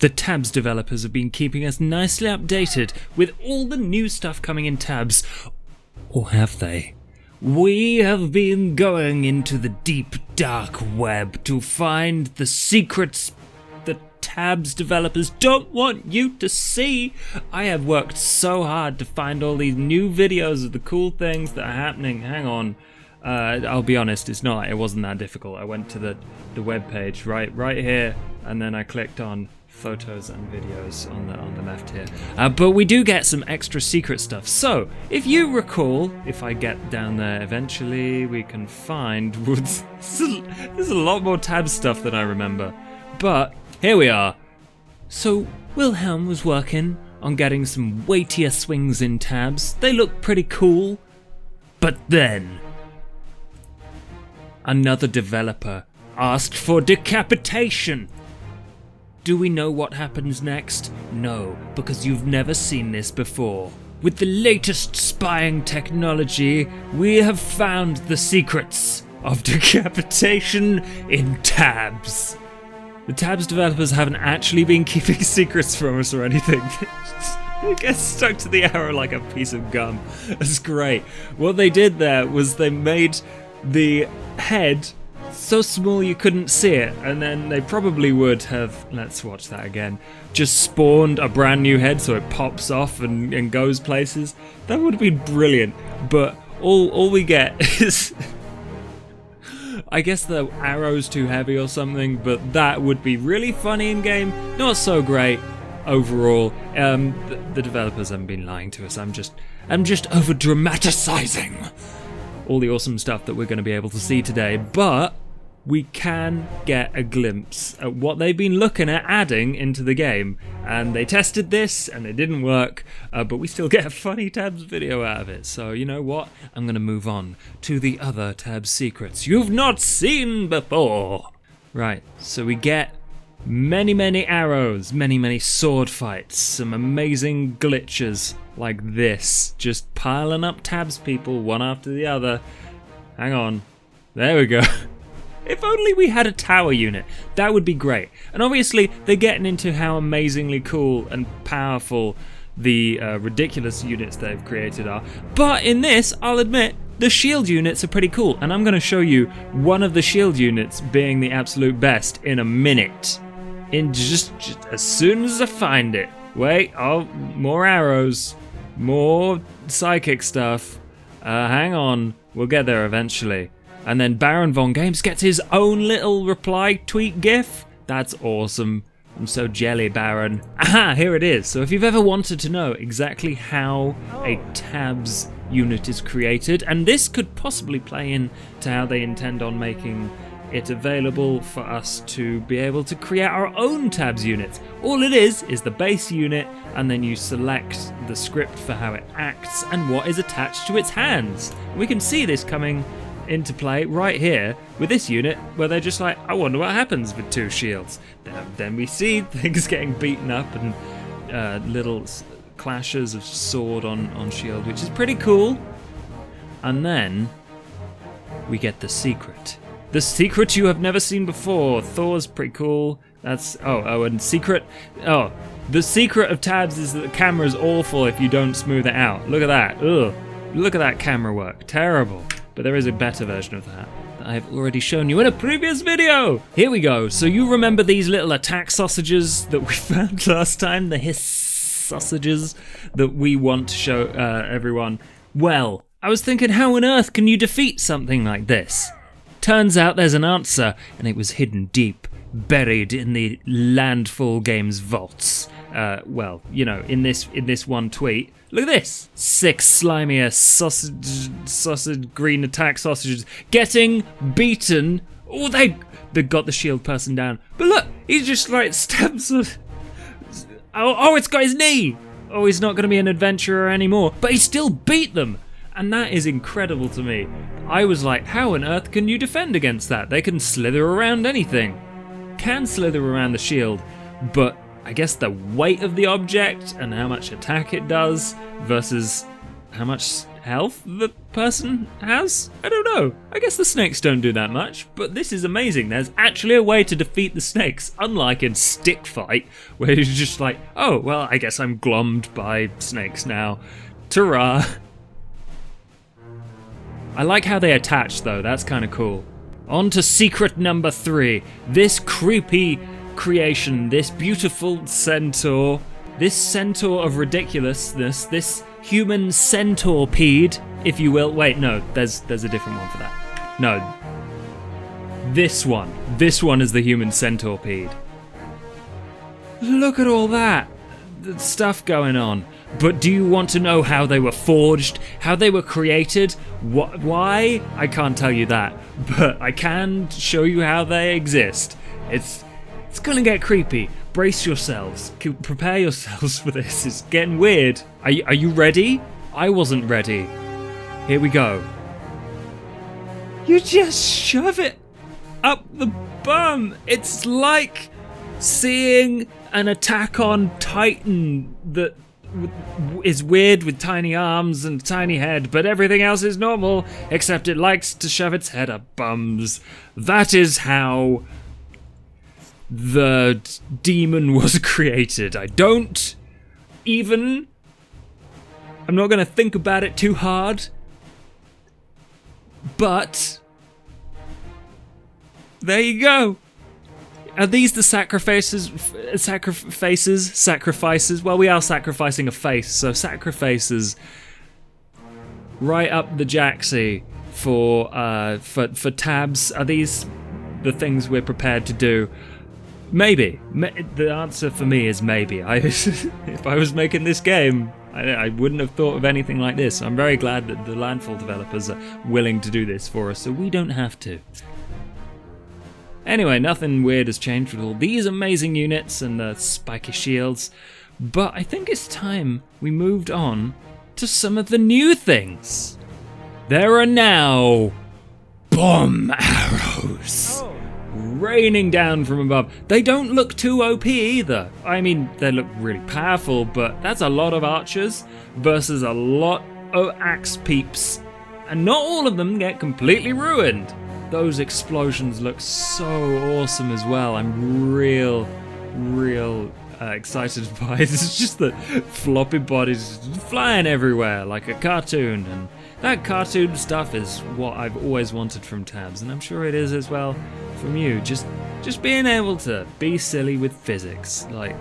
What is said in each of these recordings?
The tabs developers have been keeping us nicely updated with all the new stuff coming in tabs. Or have they? We have been going into the deep dark web to find the secrets the tabs developers don't want you to see. I have worked so hard to find all these new videos of the cool things that are happening. Hang on. I'll be honest, it wasn't that difficult. I went to the web page right here, and then I clicked on photos and videos on the left here. But we do get some extra secret stuff. So, if you recall, if I get down there eventually, we can find... There's a lot more tab stuff than I remember. But, here we are. So, Wilhelm was working on getting some weightier swings in tabs. They look pretty cool. But then... another developer asked for Decapitation. Do we know what happens next? No, because you've never seen this before. With the latest spying technology, we have found the secrets of Decapitation in tabs. The tabs developers haven't actually been keeping secrets from us or anything. It gets stuck to the arrow like a piece of gum. That's great. What they did there was they made the head so small you couldn't see it, and then they probably would have, let's watch that again, just spawned a brand new head so it pops off and goes places. That would have been brilliant, but all we get is... I guess the arrow's too heavy or something, but that would be really funny in game. Not so great overall. The developers haven't been lying to us. I'm just over dramatizing all the awesome stuff that we're going to be able to see today, but we can get a glimpse at what they've been looking at adding into the game, and they tested this and it didn't work, but we still get a funny tabs video out of it. So you know what, I'm going to move on to the other tabs secrets you've not seen before. Right, so we get many arrows, many sword fights, some amazing glitches like this, just piling up tabs people one after the other. Hang on, there we go. If only we had a tower unit, that would be great. And obviously they're getting into how amazingly cool and powerful the ridiculous units they've created are. But in this, I'll admit, the shield units are pretty cool, and I'm going to show you one of the shield units being the absolute best in a minute. In just as soon as I find it. Wait, oh, more arrows, more psychic stuff. Hang on, we'll get there eventually. And then Baron Von Games gets his own little reply tweet gif. That's awesome. I'm so jelly, Baron. Aha, here it is. So if you've ever wanted to know exactly how a tabs unit is created, and this could possibly play in to how they intend on making it available for us to be able to create our own tabs units. All it is the base unit, and then you select the script for how it acts and what is attached to its hands. We can see this coming into play right here with this unit, where they're just like, I wonder what happens with two shields. Then we see things getting beaten up and little clashes of sword on shield, which is pretty cool. And then we get the secret. The secret you have never seen before. Thor's pretty cool. That's and secret. Oh, the secret of tabs is that the camera is awful if you don't smooth it out. Look at that. Ugh. Look at that camera work. Terrible. But there is a better version of that I've already shown you in a previous video. Here we go. So you remember these little attack sausages that we found last time? The hiss sausages that we want to show everyone. Well, I was thinking, how on earth can you defeat something like this? Turns out there's an answer, and it was hidden deep, buried in the Landfall Games vaults. Well, you know, in this one tweet. Look at this! 6 slimier sausage green attack sausages getting beaten. Oh, they got the shield person down. But look, he just like stabs. Oh, it's got his knee. Oh, he's not going to be an adventurer anymore. But he still beat them. And that is incredible to me. I was like, how on earth can you defend against that? They can slither around anything. Can slither around the shield, but I guess the weight of the object and how much attack it does versus how much health the person has? I don't know. I guess the snakes don't do that much, but this is amazing. There's actually a way to defeat the snakes, unlike in Stick Fight, where you're just like, oh, well, I guess I'm glommed by snakes now. Ta-ra. I like how they attach, though. That's kind of cool. On to secret number 3. This creepy creation, this beautiful centaur, this centaur of ridiculousness, this human centipede, if you will. Wait, no, there's a different one for that. No. This one is the human centipede. Look at all that stuff going on. But do you want to know how they were forged? How they were created? Why? I can't tell you that, but I can show you how they exist. It's gonna get creepy. Brace yourselves. Prepare yourselves for this. It's getting weird. Are you ready? I wasn't ready. Here we go. You just shove it up the bum. It's like seeing an Attack on Titan that is weird with tiny arms and tiny head, but everything else is normal, except it likes to shove its head up bums. That is how the demon was created. I'm not going to think about it too hard, but there you go. Are these the sacrifices? Well, we are sacrificing a face, so sacrifices right up the jacksie for tabs. Are these the things we're prepared to do? Maybe. The answer for me is maybe. If I was making this game, I wouldn't have thought of anything like this. I'm very glad that the Landfall developers are willing to do this for us, so we don't have to. Anyway, nothing weird has changed with all these amazing units and the spiky shields, but I think it's time we moved on to some of the new things. There are now bomb arrows raining down from above. They don't look too OP either. I mean, they look really powerful, but that's a lot of archers versus a lot of axe peeps, and not all of them get completely ruined. Those explosions look so awesome as well. I'm real excited by it. It's just the floppy bodies flying everywhere like a cartoon, and that cartoon stuff is what I've always wanted from tabs, and I'm sure it is as well from you. Just being able to be silly with physics. Like,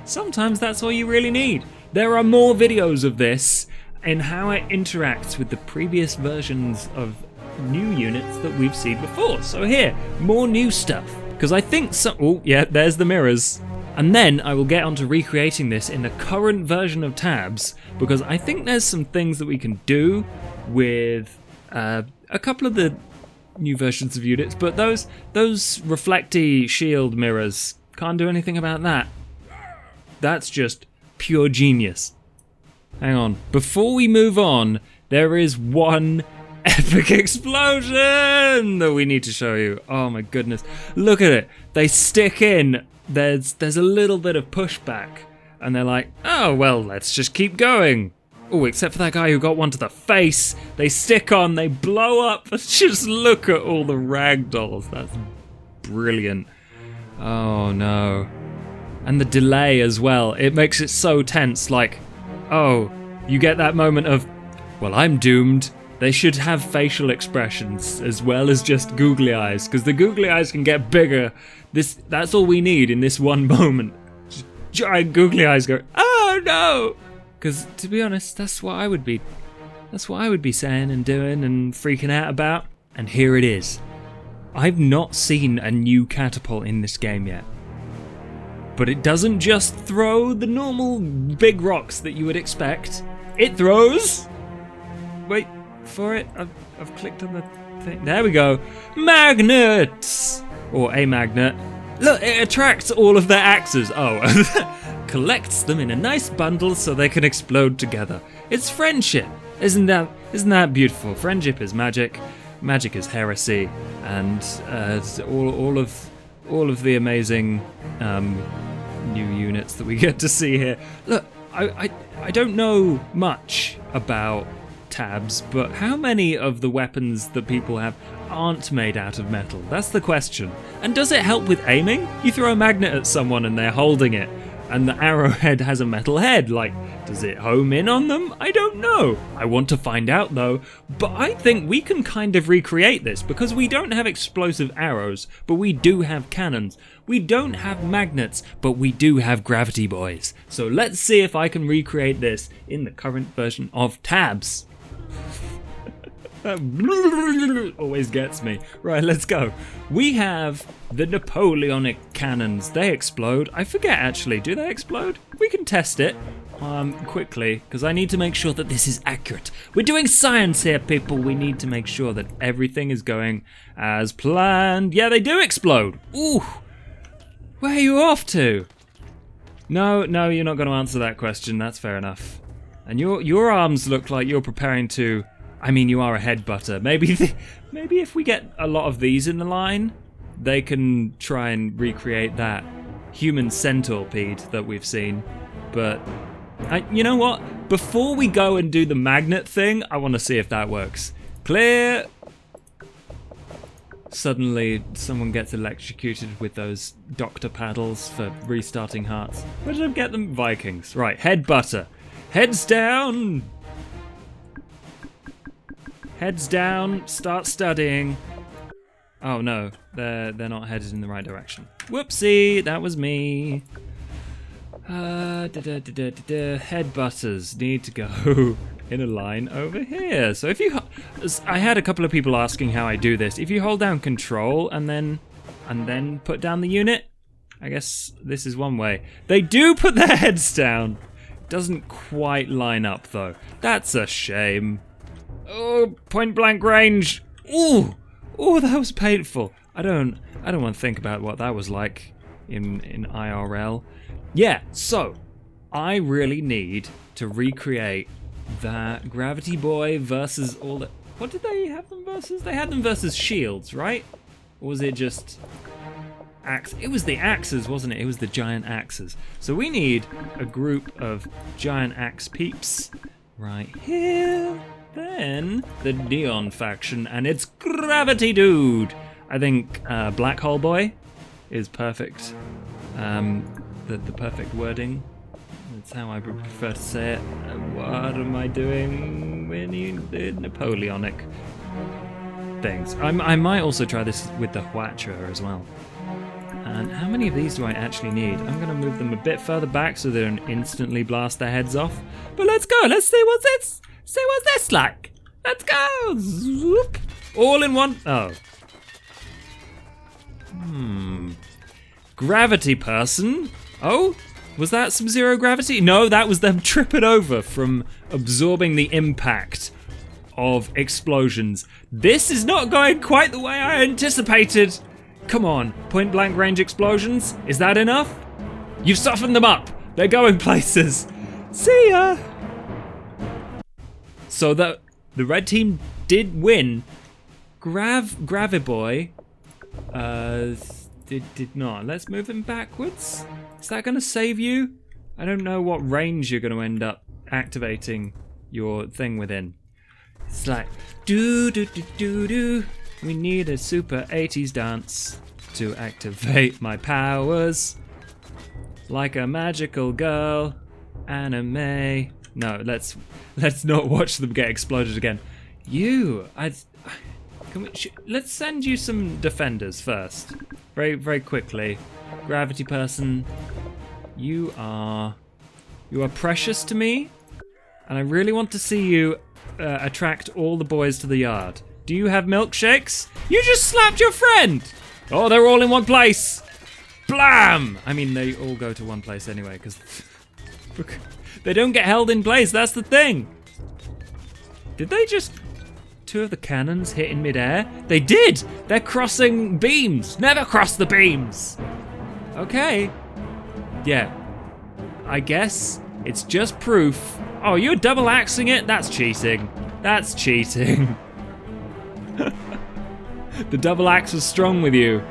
sometimes that's all you really need. There are more videos of this and how it interacts with the previous versions of new units that we've seen before. So here, more new stuff. Because I think oh yeah, there's the mirrors. And then I will get onto recreating this in the current version of tabs, because I think there's some things that we can do with a couple of the new versions of units, but those reflecty shield mirrors, can't do anything about that. That's just pure genius. Hang on, before we move on, there is one epic explosion that we need to show you. Oh my goodness, look at it. They stick in. There's a little bit of pushback, and they're like, oh well, let's just keep going. Oh, except for that guy who got one to the face. They stick on, they blow up. Just look at all the ragdolls. That's brilliant. Oh no. And the delay as well. It makes it so tense, like, oh, you get that moment of, well, I'm doomed. They should have facial expressions as well as just googly eyes, because the googly eyes can get bigger. That's all we need in this one moment. Just giant googly eyes go, oh no! Because to be honest, that's what I would be saying and doing and freaking out about. And here it is. I've not seen a new catapult in this game yet. But it doesn't just throw the normal big rocks that you would expect. It throws... Wait for it. I've clicked on the thing. There we go. Magnets! Or a magnet. Look, it attracts all of their axes. Oh. Collects them in a nice bundle so they can explode together. It's friendship. Isn't that beautiful? Friendship is magic. Magic is heresy. And all of the amazing new units that we get to see here. Look, I don't know much about tabs, but how many of the weapons that people have aren't made out of metal? That's the question. And does it help with aiming? You throw a magnet at someone and they're holding it, and the arrowhead has a metal head. Like, does it home in on them? I don't know. I want to find out though. But I think we can kind of recreate this, because we don't have explosive arrows, but we do have cannons. We don't have magnets, but we do have gravity boys. So let's see if I can recreate this in the current version of tabs. That always gets me. Right, let's go. We have the Napoleonic cannons. They explode. I forget actually, do they explode? We can test it quickly, because I need to make sure that this is accurate. We're doing science here, people. We need to make sure that everything is going as planned. Yeah, they do explode. Ooh, where are you off to? No, you're not going to answer that question. That's fair enough. And your arms look like you're preparing to... I mean, you are a headbutter. Maybe if we get a lot of these in the line, they can try and recreate that human centipede that we've seen. But you know what? Before we go and do the magnet thing, I want to see if that works. Clear. Suddenly, someone gets electrocuted with those doctor paddles for restarting hearts. Where did I get them? Vikings. Right, headbutter. Heads down. Heads down, start studying. Oh no, they're not headed in the right direction. Whoopsie, that was me. Headbutters need to go in a line over here. So if you, I had a couple of people asking how I do this. If you hold down Control and then put down the unit, I guess this is one way. They do put their heads down. Doesn't quite line up though. That's a shame. Oh, point blank range. Ooh, that was painful. I don't want to think about what that was like in IRL. Yeah, so I really need to recreate that Gravity Boy versus all the... What did they have them versus? They had them versus shields, right? Or was it just axe? It was the axes, wasn't it? It was the giant axes. So we need a group of giant axe peeps right here. Then the Neon faction and its Gravity Dude. I think Black Hole Boy is perfect. The perfect wording. That's how I prefer to say it. What am I doing when you did Napoleonic things? I might also try this with the Hwacha as well. And how many of these do I actually need? I'm going to move them a bit further back so they don't instantly blast their heads off. But let's go. Let's see what's this. See what's this like. Let's go. Zoop. All in one. Oh. Gravity person. Oh, was that some zero gravity? No, that was them tripping over from absorbing the impact of explosions. This is not going quite the way I anticipated. Come on, point blank range explosions. Is that enough? You've softened them up. They're going places. See ya. So the red team did win. Graviboy did not. Let's move him backwards. Is that going to save you? I don't know what range you're going to end up activating your thing within. It's like do. We need a super 80s dance to activate my powers. Like a magical girl. Anime. No, let's not watch them get exploded again. Let's send you some defenders first. Very, very quickly. Gravity person, you are precious to me, and I really want to see you attract all the boys to the yard. Do you have milkshakes? You just slapped your friend! Oh, they're all in one place! Blam! I mean, they all go to one place anyway, because they don't get held in place, that's the thing. Did they just... Two of the cannons hit in midair? They did! They're crossing beams! Never cross the beams! Okay. Yeah. I guess it's just proof. Oh, you're double axing it? That's cheating. That's cheating. The double axe was strong with you.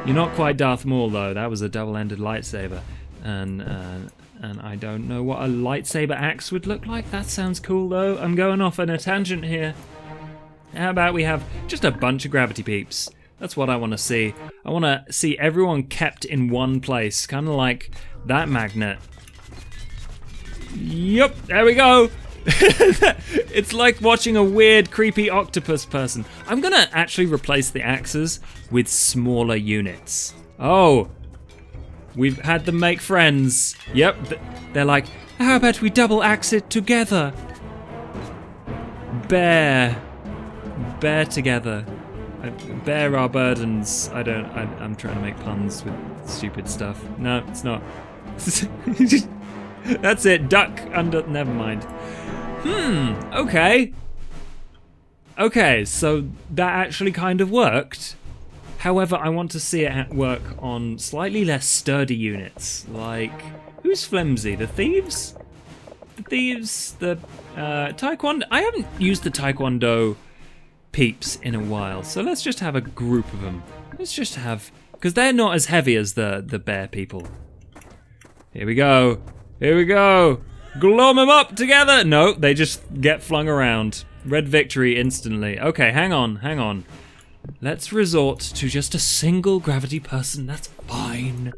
You're not quite Darth Maul though. That was a double-ended lightsaber. And And I don't know what a lightsaber axe would look like. That sounds cool though. I'm going off on a tangent here. How about we have just a bunch of gravity peeps? That's what I want to see. I want to see everyone kept in one place, kind of like that magnet. Yup, there we go. It's like watching a weird, creepy octopus person. I'm gonna actually replace the axes with smaller units. Oh, we've had them make friends. Yep, they're like, how about we double axe it together? Bear together. Bear our burdens. I'm trying to make puns with stupid stuff. No, it's not. That's it, duck under, never mind. Okay. Okay, so that actually kind of worked. However, I want to see it work on slightly less sturdy units. Like, who's flimsy? The thieves? The thieves, the taekwondo. I haven't used the taekwondo peeps in a while, so let's just have a group of them. Let's just have, because they're not as heavy as the bear people. Here we go. Here we go. Glom them up together. No, they just get flung around. Red victory instantly. Okay, hang on. Let's resort to just a single gravity person. That's fine.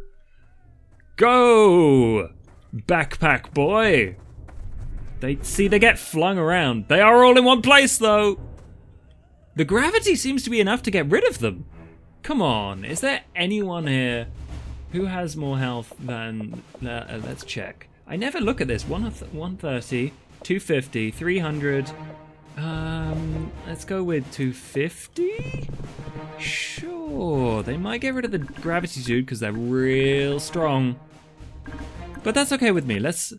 Go! Backpack boy. They get flung around. They are all in one place though. The gravity seems to be enough to get rid of them. Come on, is there anyone here who has more health than... let's check. I never look at this. 130, 250, 300. Let's go with 250? Sure, they might get rid of the gravity dude because they're real strong. But that's okay with me. Let's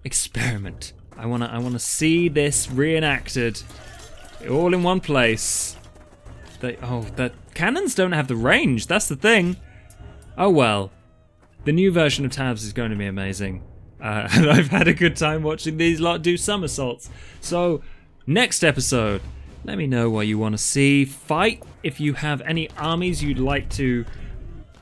experiment. I wanna see this reenacted. All in one place. The cannons don't have the range, that's the thing. Oh well. The new version of Tabs is going to be amazing. And I've had a good time watching these lot do somersaults. So, next episode, let me know what you want to see fight. If you have any armies you'd like to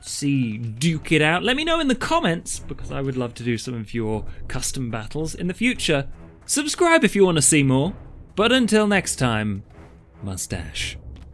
see duke it out, let me know in the comments, because I would love to do some of your custom battles in the future. Subscribe if you want to see more. But until next time, mustache.